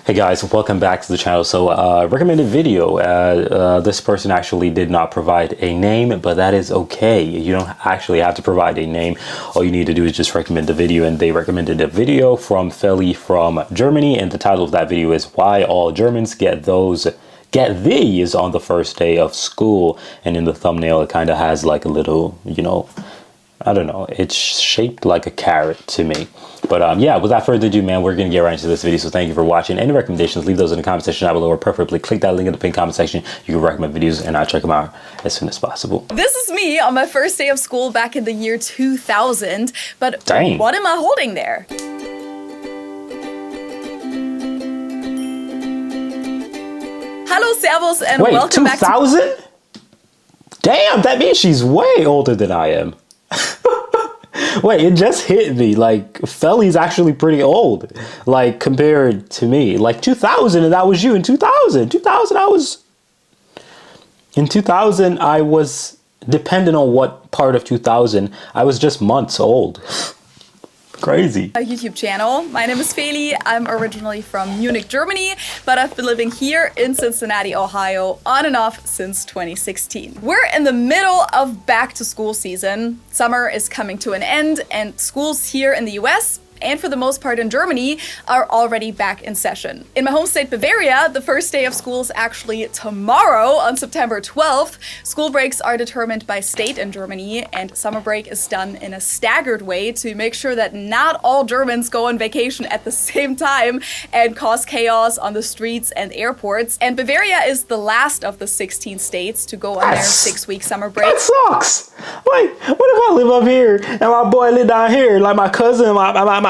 Hey guys, welcome back to the channel. So recommended video. This person actually did not provide a name, but that is okay. You don't actually have to provide a name. All you need to do is just recommend the video, and they recommended a video from Feli from Germany, and the title of that video is Why All Germans Get These on the First Day of School. And in the thumbnail it kind of has like a little, I don't know, it's shaped like a carrot to me. But yeah, without further ado, man, we're gonna get right into this video. So thank you for watching. Any recommendations, leave those in the comment section down below, or preferably click that link in the pinned comment section. You can recommend videos and I'll check them out as soon as possible. This is me on my first day of school back in the year 2000. But Dang. What am I holding there? Hello, servus, and Wait, welcome back to... 2000? Damn, that means she's way older than I am. Wait, it just hit me. Like, Feli's actually pretty old, like, compared to me. Like, 2000, and that was you in 2000. 2000, in 2000, I was, depending on what part of 2000, I was just months old. Crazy. A YouTube channel. My name is Feli. I'm originally from Munich, Germany, but I've been living here in Cincinnati, Ohio, on and off since 2016. We're in the middle of back to school season. Summer is coming to an end, and schools here in the US, and for the most part in Germany, are already back in session. In my home state Bavaria, the first day of school is actually tomorrow on September 12th. School breaks are determined by state in Germany, and summer break is done in a staggered way to make sure that not all Germans go on vacation at the same time and cause chaos on the streets and airports. And Bavaria is the last of the 16 states to go on their 6-week summer break. That sucks. Like, what if I live up here and my boy live down here, like my cousin, what?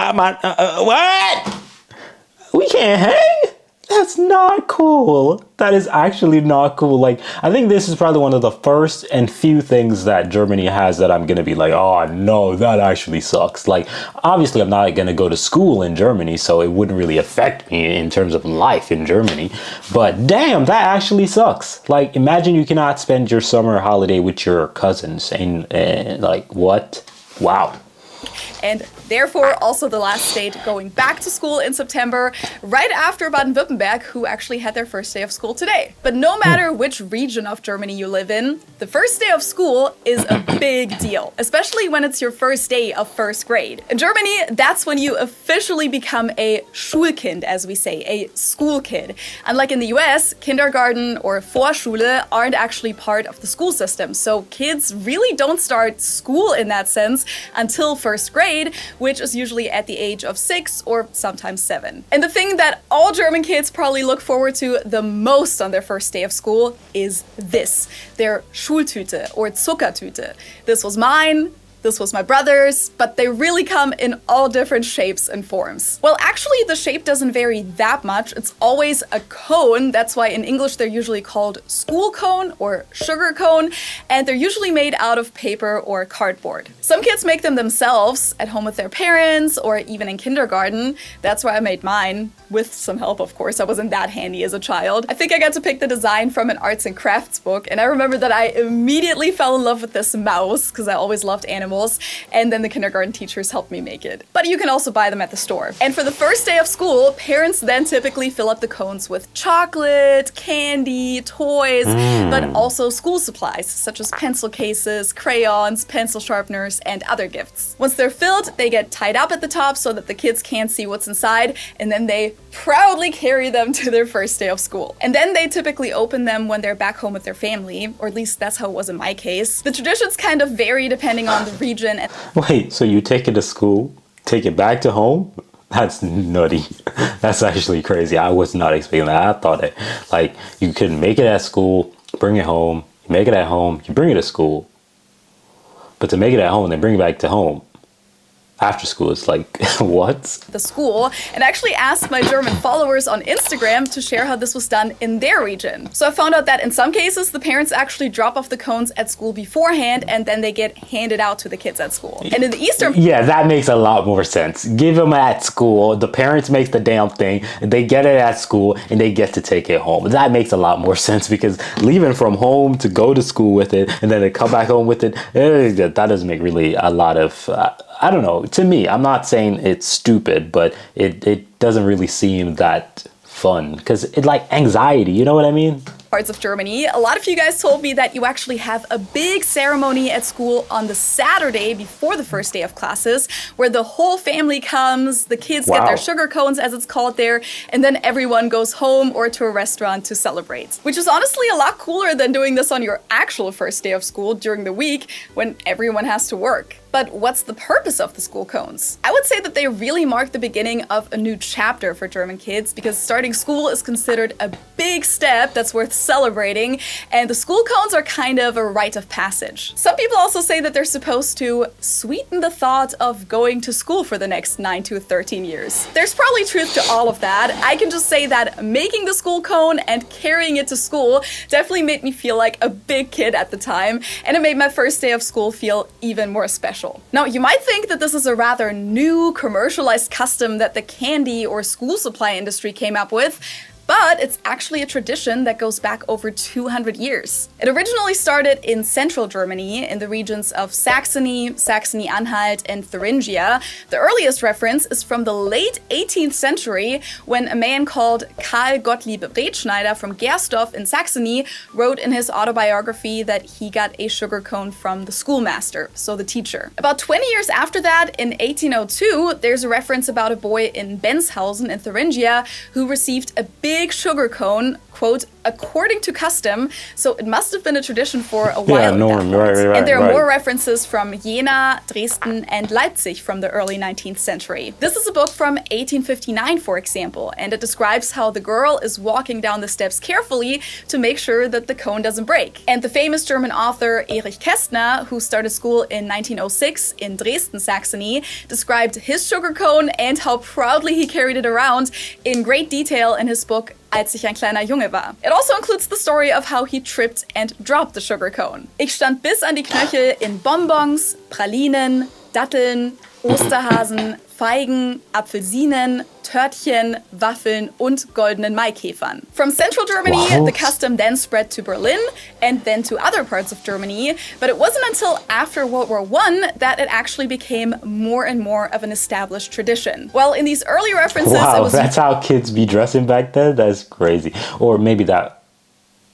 We can't hang? That's not cool. That is actually not cool. Like, I think this is probably one of the first and few things that Germany has that I'm gonna be like, oh no, that actually sucks. Like, obviously I'm not gonna go to school in Germany, so it wouldn't really affect me in terms of life in Germany. But damn, that actually sucks. Like, imagine you cannot spend your summer holiday with your cousins and like, what? Wow. And therefore also the last state going back to school in September, right after Baden-Württemberg, who actually had their first day of school today. But no matter which region of Germany you live in, the first day of school is a big deal, especially when it's your first day of first grade. In Germany, that's when you officially become a Schulkind, as we say, a school kid. Unlike in the US, kindergarten or Vorschule aren't actually part of the school system, so kids really don't start school in that sense until first grade, which is usually at the age of 6 or sometimes 7. And the thing that all German kids probably look forward to the most on their first day of school is this, their Schultüte or Zuckertüte. This was mine. This was my brother's, but they really come in all different shapes and forms. Well, actually, the shape doesn't vary that much. It's always a cone. That's why in English they're usually called school cone or sugar cone, and they're usually made out of paper or cardboard. Some kids make them themselves at home with their parents or even in kindergarten. That's why I made mine, with some help, of course. I wasn't that handy as a child. I think I got to pick the design from an arts and crafts book, and I remember that I immediately fell in love with this mouse because I always loved animals. And then the kindergarten teachers helped me make it. But you can also buy them at the store. And for the first day of school, parents then typically fill up the cones with chocolate, candy, toys, but also school supplies, such as pencil cases, crayons, pencil sharpeners, and other gifts. Once they're filled, they get tied up at the top so that the kids can't see what's inside, and then they proudly carry them to their first day of school. And then they typically open them when they're back home with their family, or at least that's how it was in my case. The traditions kind of vary depending on the region. Wait, so you take it to school, take it back to home? That's nutty. That's actually crazy. I was not expecting that. I thought it, like, you could make it at school, bring it home, you make it at home, you bring it to school. But to make it at home, then bring it back to home after school, it's like, what? The school, and actually asked my German followers on Instagram to share how this was done in their region. So I found out that in some cases, the parents actually drop off the cones at school beforehand, and then they get handed out to the kids at school. And in the Eastern... Yeah, that makes a lot more sense. Give them at school, the parents make the damn thing, they get it at school, and they get to take it home. That makes a lot more sense, because leaving from home to go to school with it, and then they come back home with it, that doesn't make really a lot of... I don't know, to me, I'm not saying it's stupid, but it doesn't really seem that fun because it like anxiety, you know what I mean? Parts of Germany. A lot of you guys told me that you actually have a big ceremony at school on the Saturday before the first day of classes, where the whole family comes, the kids get their sugar cones, as it's called there, and then everyone goes home or to a restaurant to celebrate. Which is honestly a lot cooler than doing this on your actual first day of school during the week when everyone has to work. But what's the purpose of the school cones? I would say that they really mark the beginning of a new chapter for German kids because starting school is considered a big step that's worth celebrating, and the school cones are kind of a rite of passage. Some people also say that they're supposed to sweeten the thought of going to school for the next 9 to 13 years. There's probably truth to all of that. I can just say that making the school cone and carrying it to school definitely made me feel like a big kid at the time, and it made my first day of school feel even more special. Now, you might think that this is a rather new commercialized custom that the candy or school supply industry came up with, but it's actually a tradition that goes back over 200 years. It originally started in central Germany, in the regions of Saxony, Saxony-Anhalt, and Thuringia. The earliest reference is from the late 18th century, when a man called Karl Gottlieb Bretschneider from Gersdorf in Saxony wrote in his autobiography that he got a sugar cone from the schoolmaster, so the teacher. About 20 years after that, in 1802, there's a reference about a boy in Benshausen in Thuringia who received a big sugar cone, quote, according to custom, so it must have been a tradition for a while. Yeah, norm, right. And there are more references from Jena, Dresden, and Leipzig from the early 19th century. This is a book from 1859, for example, and it describes how the girl is walking down the steps carefully to make sure that the cone doesn't break. And the famous German author Erich Kästner, who started school in 1906 in Dresden, Saxony, described his sugar cone and how proudly he carried it around in great detail in his book Als ich ein kleiner Junge war. It also includes the story of how he tripped and dropped the sugar cone. Ich stand bis an die Knöchel in Bonbons, Pralinen, Datteln, Osterhasen, Feigen, Apfelsinen, Törtchen, Waffeln und goldenen Maikäfern. From central Germany, the custom then spread to Berlin and then to other parts of Germany, but it wasn't until after World War I that it actually became more and more of an established tradition. Well, in these early references, it was... that's how kids be dressing back then? That's crazy. Or maybe that...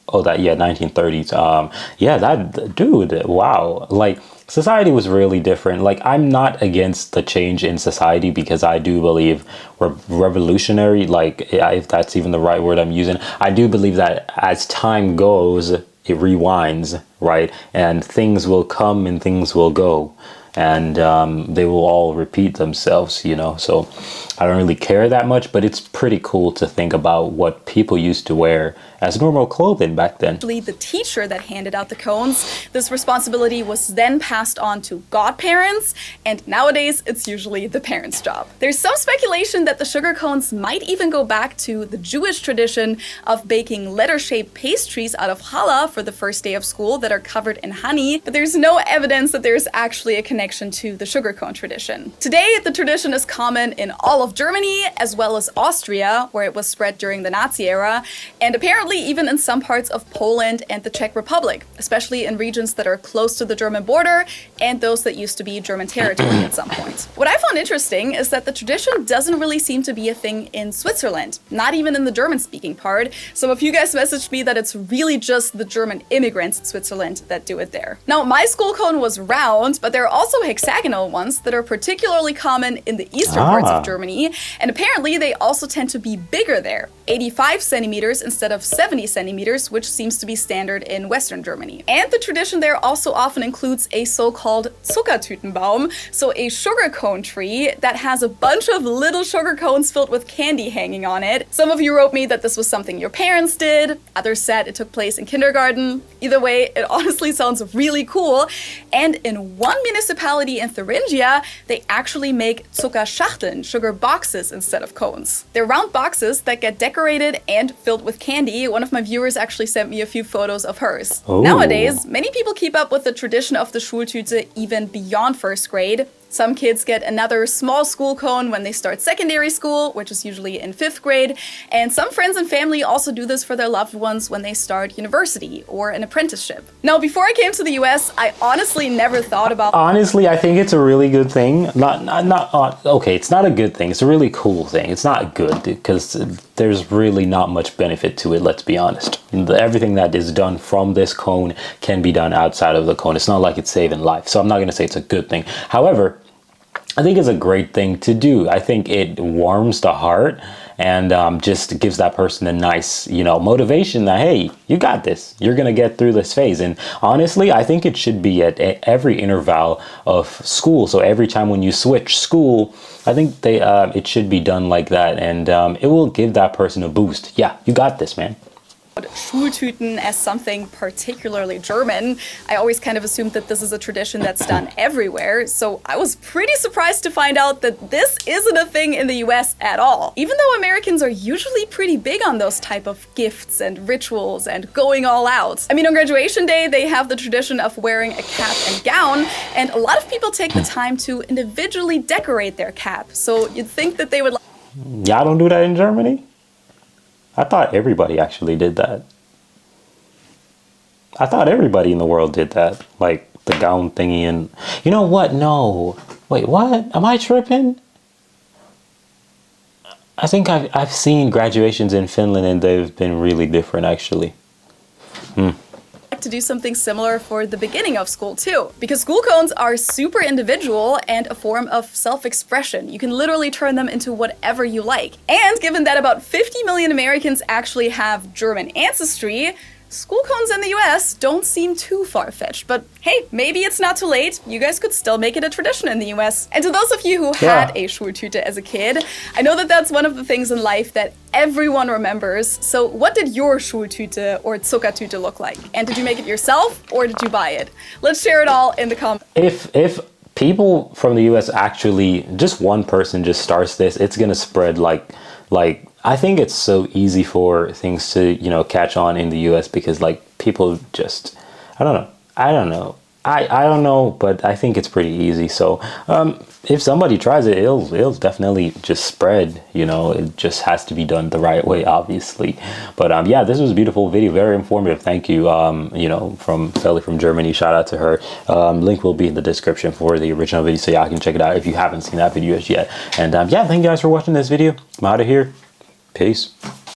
Oh, that, yeah, 1930s. Yeah, that... Dude, wow. Like... Society was really different. Like, I'm not against the change in society because I do believe we're revolutionary, like, if that's even the right word I'm using. I do believe that as time goes, it rewinds, right? And things will come and things will go. And they will all repeat themselves, you know? So I don't really care that much, but it's pretty cool to think about what people used to wear as normal clothing back then. The teacher that handed out the cones. This responsibility was then passed on to godparents, and nowadays it's usually the parents' job. There's some speculation that the sugar cones might even go back to the Jewish tradition of baking letter-shaped pastries out of challah for the first day of school that are covered in honey, but there's no evidence that there's actually a connection to the sugar cone tradition. Today, the tradition is common in all of Germany, as well as Austria, where it was spread during the Nazi era, and apparently even in some parts of Poland and the Czech Republic, especially in regions that are close to the German border and those that used to be German territory at some point. What I found interesting is that the tradition doesn't really seem to be a thing in Switzerland, not even in the German-speaking part. Some of you guys messaged me that it's really just the German immigrants in Switzerland that do it there. Now, my school cone was round, but there are also hexagonal ones that are particularly common in the eastern parts of Germany, and apparently they also tend to be bigger there, 85 centimeters instead of 70 centimeters, which seems to be standard in Western Germany. And the tradition there also often includes a so-called Zuckertütenbaum, so a sugar cone tree that has a bunch of little sugar cones filled with candy hanging on it. Some of you wrote me that this was something your parents did, others said it took place in kindergarten. Either way, it honestly sounds really cool. And in one municipality in Thuringia, they actually make Zuckerschachteln, sugar boxes, instead of cones. They're round boxes that get decorated and filled with candy. One of my viewers actually sent me a few photos of hers. Nowadays, many people keep up with the tradition of the Schultüte even beyond first grade. Some kids get another small school cone when they start secondary school, which is usually in 5th grade. And some friends and family also do this for their loved ones when they start university or an apprenticeship. Now, before I came to the US, I honestly never thought about... Honestly, I think it's a really good thing. Okay, it's not a good thing. It's a really cool thing. It's not good because there's really not much benefit to it, let's be honest. Everything that is done from this cone can be done outside of the cone. It's not like it's saving life. So I'm not going to say it's a good thing. However, I think it's a great thing to do. I think it warms the heart and just gives that person a nice, motivation that, hey, you got this. You're going to get through this phase. And honestly, I think it should be at every interval of school. So every time when you switch school, I think it should be done like that. And it will give that person a boost. Yeah, you got this, man. Schultüten as something particularly German. I always kind of assumed that this is a tradition that's done everywhere, so I was pretty surprised to find out that this isn't a thing in the US at all. Even though Americans are usually pretty big on those type of gifts and rituals and going all out. I mean, on graduation day, they have the tradition of wearing a cap and gown, and a lot of people take the time to individually decorate their cap, so you'd think that they would... Y'all don't do that in Germany? I thought everybody actually did that. I thought everybody in the world did that. Like the gown thingy and... You know what? No. Wait, what? Am I tripping? I think I've seen graduations in Finland and they've been really different actually. To do something similar for the beginning of school too, because school cones are super individual and a form of self-expression. You can literally turn them into whatever you like. And given that about 50 million Americans actually have German ancestry, school cones in the US don't seem too far-fetched, but hey, maybe it's not too late. You guys could still make it a tradition in the US. And to those of you who had a Schultüte as a kid, I know that that's one of the things in life that everyone remembers. So what did your Schultüte or Zuckertüte look like? And did you make it yourself or did you buy it? Let's share it all in the comments. If people from the US actually, just one person just starts this, it's gonna spread like I think it's so easy for things to, catch on in the US because like people just, I don't know, but I think it's pretty easy. So if somebody tries it, it'll definitely just spread, it just has to be done the right way, obviously. But yeah, this was a beautiful video, very informative. Thank you, from Feli from Germany. Shout out to her. Link will be in the description for the original video so y'all can check it out if you haven't seen that video yet. And yeah, thank you guys for watching this video. I'm out of here. Peace.